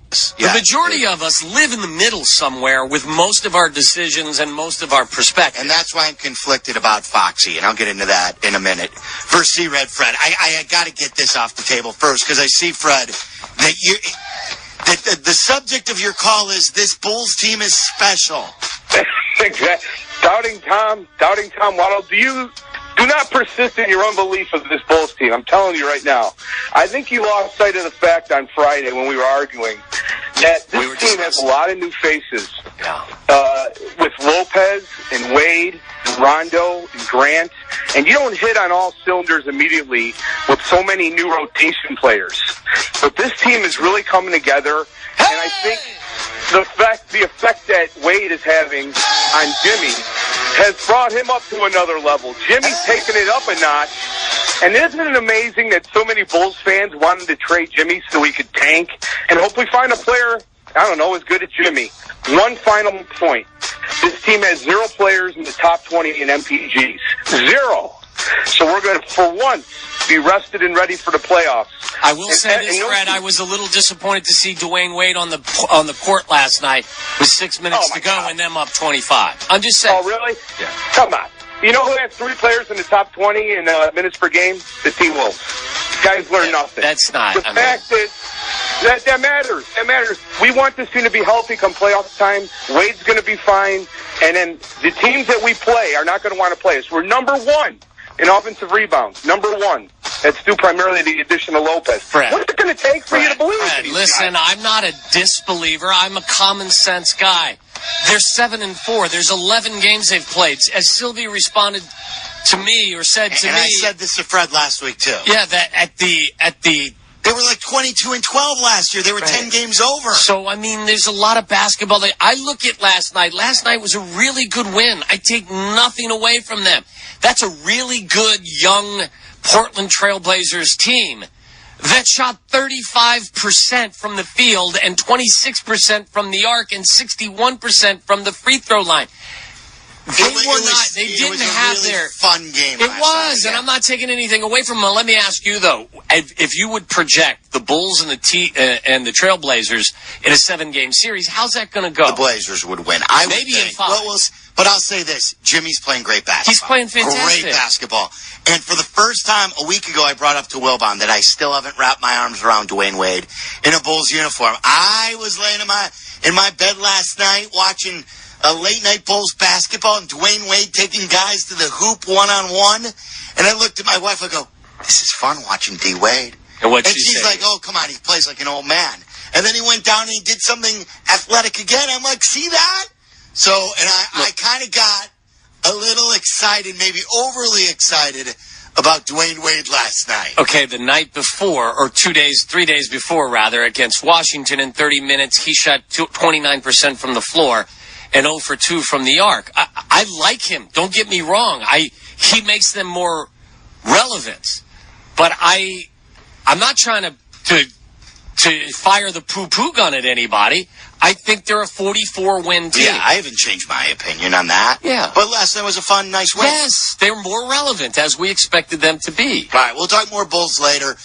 The majority of us live in the middle somewhere with most of our decisions and most of our perspective. And that's why I'm conflicted about Foxy, and I'll get into that in a minute. First, C-Red, Fred, I got to get this off the table first, because I see, Fred, that the subject of your call is this Bulls team is special. Exactly. Doubting Tom Waddle, do not persist in your unbelief of this Bulls team. I'm telling you right now. I think you lost sight of the fact on Friday when we were arguing that this team has a lot of new faces. With Lopez and Wade and Rondo and Grant. And you don't hit on all cylinders immediately with so many new rotation players. But this team is really coming together. And I think the effect that Wade is having on Jimmy has brought him up to another level. Jimmy's taken it up a notch. And isn't it amazing that so many Bulls fans wanted to trade Jimmy so he could tank and hopefully find a player, I don't know, as good as Jimmy? One final point. This team has 0 players in the top 20 in MPGs. 0. So we're going to, for once, be rested and ready for the playoffs. I will say this, Fred. I was a little disappointed to see Dwayne Wade on the court last night with 6 minutes to go and them up 25. I'm just saying. Oh, really? Yeah. Come on. You know who has 3 players in the top 20 in minutes per game? The T-Wolves. Guys learn nothing. That's not. The fact is, that matters. That matters. We want this team to be healthy come playoff time. Wade's going to be fine. And then the teams that we play are not going to want to play us. We're number 1 in offensive rebounds. Number 1. That's due primarily to the addition of Lopez. Fred, what's it going to take for you to believe Fred, listen, guys? I'm not a disbeliever. I'm a common sense guy. They're 7-4. There's 11 games they've played. As Silvy responded to me or said to me, and I said this to Fred last week too. Yeah, that at the they were like 22-12 last year. They were 10 games over. So I mean, there's a lot of basketball. I look at last night. Last night was a really good win. I take nothing away from them. That's a really good young Portland Trailblazers team that shot 35% from the field and 26% from the arc and 61% from the free throw line. They didn't have their fun game. It was, and I'm not taking anything away from them. Let me ask you though, if you would project the Bulls and the Trailblazers in a 7-game series, how's that going to go? The Blazers would win. Maybe in 5. But I'll say this: Jimmy's playing great basketball. He's playing fantastic. Great basketball. And for the first time a week ago, I brought up to Wilbon that I still haven't wrapped my arms around Dwayne Wade in a Bulls uniform. I was laying in my bed last night watching a late-night Bulls basketball and Dwayne Wade taking guys to the hoop one-on-one. And I looked at my wife, I go, this is fun watching D. Wade. And she's like, oh, come on, he plays like an old man. And then he went down and he did something athletic again. I'm like, see that? So, and I kind of got a little excited, maybe overly excited about Dwayne Wade last night. Okay, the night before, or 3 days before, rather, against Washington in 30 minutes, he shot 29% from the floor and 0 for 2 from the arc. I like him. Don't get me wrong. He makes them more relevant. But I'm not trying to fire the poo-poo gun at anybody. I think they're a 44-win team. Yeah, I haven't changed my opinion on that. Yeah. But last night was a fun, nice win. Yes, they're more relevant as we expected them to be. All right, we'll talk more Bulls later.